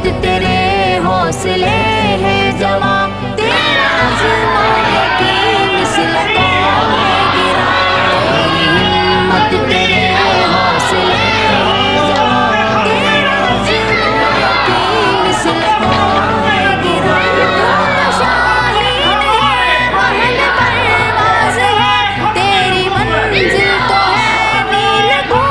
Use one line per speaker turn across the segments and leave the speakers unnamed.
हिम्मत तेरे हौसले है जवां, तेरा अज़्म यकीन मिसल कोहे गिरा। तेरी हिम्मत तेरे हौसले है जवां, तेरा अज़्म यकीन मिसल कोहे गिरा। तू शाहीन है महल परवाज़ है, तेरी मंजिल तो है नीलगो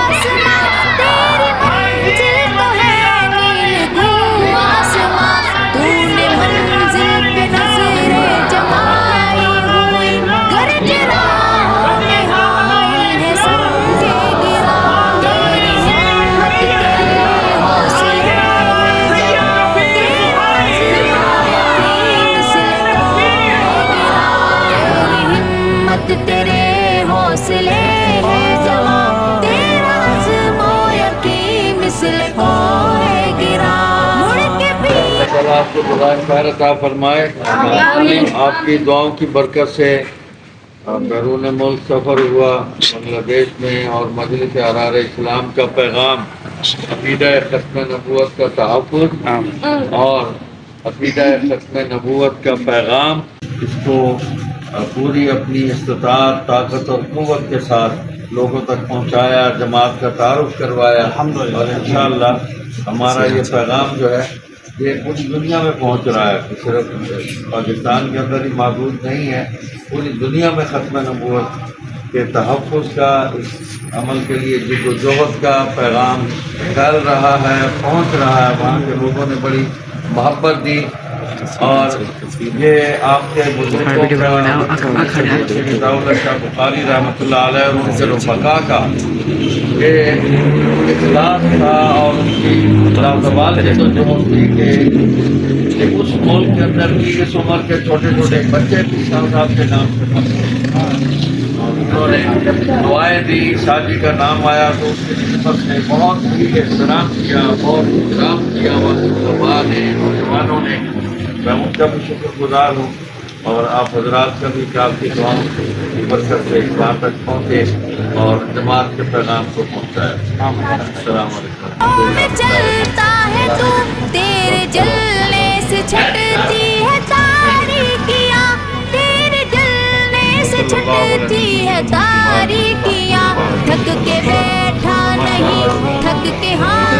आसमां, तेरी मंजिल तो है नीलगो आसमां। तूने मंजिल पे नज़रें जमाई हुई, गरज राहों में हाइल है समझे गिरा। तेरी हिम्मत तेरे हौसले है जवां, तेरा अज़्म यकीन मिसल कोहे गिरा। तेरी हिम्मत तेरे हौसले है जवां, तेरा अज़्म यकीन मिसल कोहे गिरा। मुड़ के भी
अल्लाह आपको दुआएं खैर अता फरमाए। आपकी दुआओं की बरकत से बैरून मुल्क सफ़र हुआ बांग्लादेश में, और मजलिस अरार इस्लाम का पैगाम अक़ीदा ख़त्म नबूवत का तहफ़्फ़ुज़ और अक़ीदा ख़त्म नबूवत का पैगाम, इसको पूरी अपनी इस्तिताअत, ताकत और क़ुव्वत के साथ लोगों तक पहुँचाया, जमात का तारुफ करवाया, और इंशाअल्लाह हमारा ये पैगाम जो है ये पूरी दुनिया में पहुंच रहा है। सिर्फ पाकिस्तान के अंदर ही महदूद नहीं है, पूरी दुनिया में ख़त्म नबूवत के तहफ़्फ़ुज़ का, इस अमल के लिए जद्दोजहद का पैगाम फैल रहा है, पहुंच रहा है। वहाँ के लोगों ने बड़ी मोहब्बत दी, और ये आपके बुजुर्गों का बुखारी रहमतुल्लाह अलैह और उनके रफ़क़ा का ये इखलास था, और उनकी लाज़वाल जद्दोजहद थी कि उस मुल्क के अंदर भी इस उम्र के छोटे छोटे बच्चे भी साहब के नाम से उन्होंने दुआएं दी। शादी का नाम आया तो उसकी खिदमत ने बहुत ही एहतराम किया, बहुत इकराम किया वहाँ ने, नौजवानों ने। मैं उनका भी शुक्रगुजार हूँ, और आप हजरात का भी कि आपकी दुआओं की बरकत से वहाँ तक पहुँचे और जमात के पैगाम को पहुँचाया। अस्सलाम
में चलता है तू, तेरे जलने से छटती है तारीकियाँ, तेरे जलने से छटती है तारीकियाँ। थक के बैठा नहीं, थक के हाँ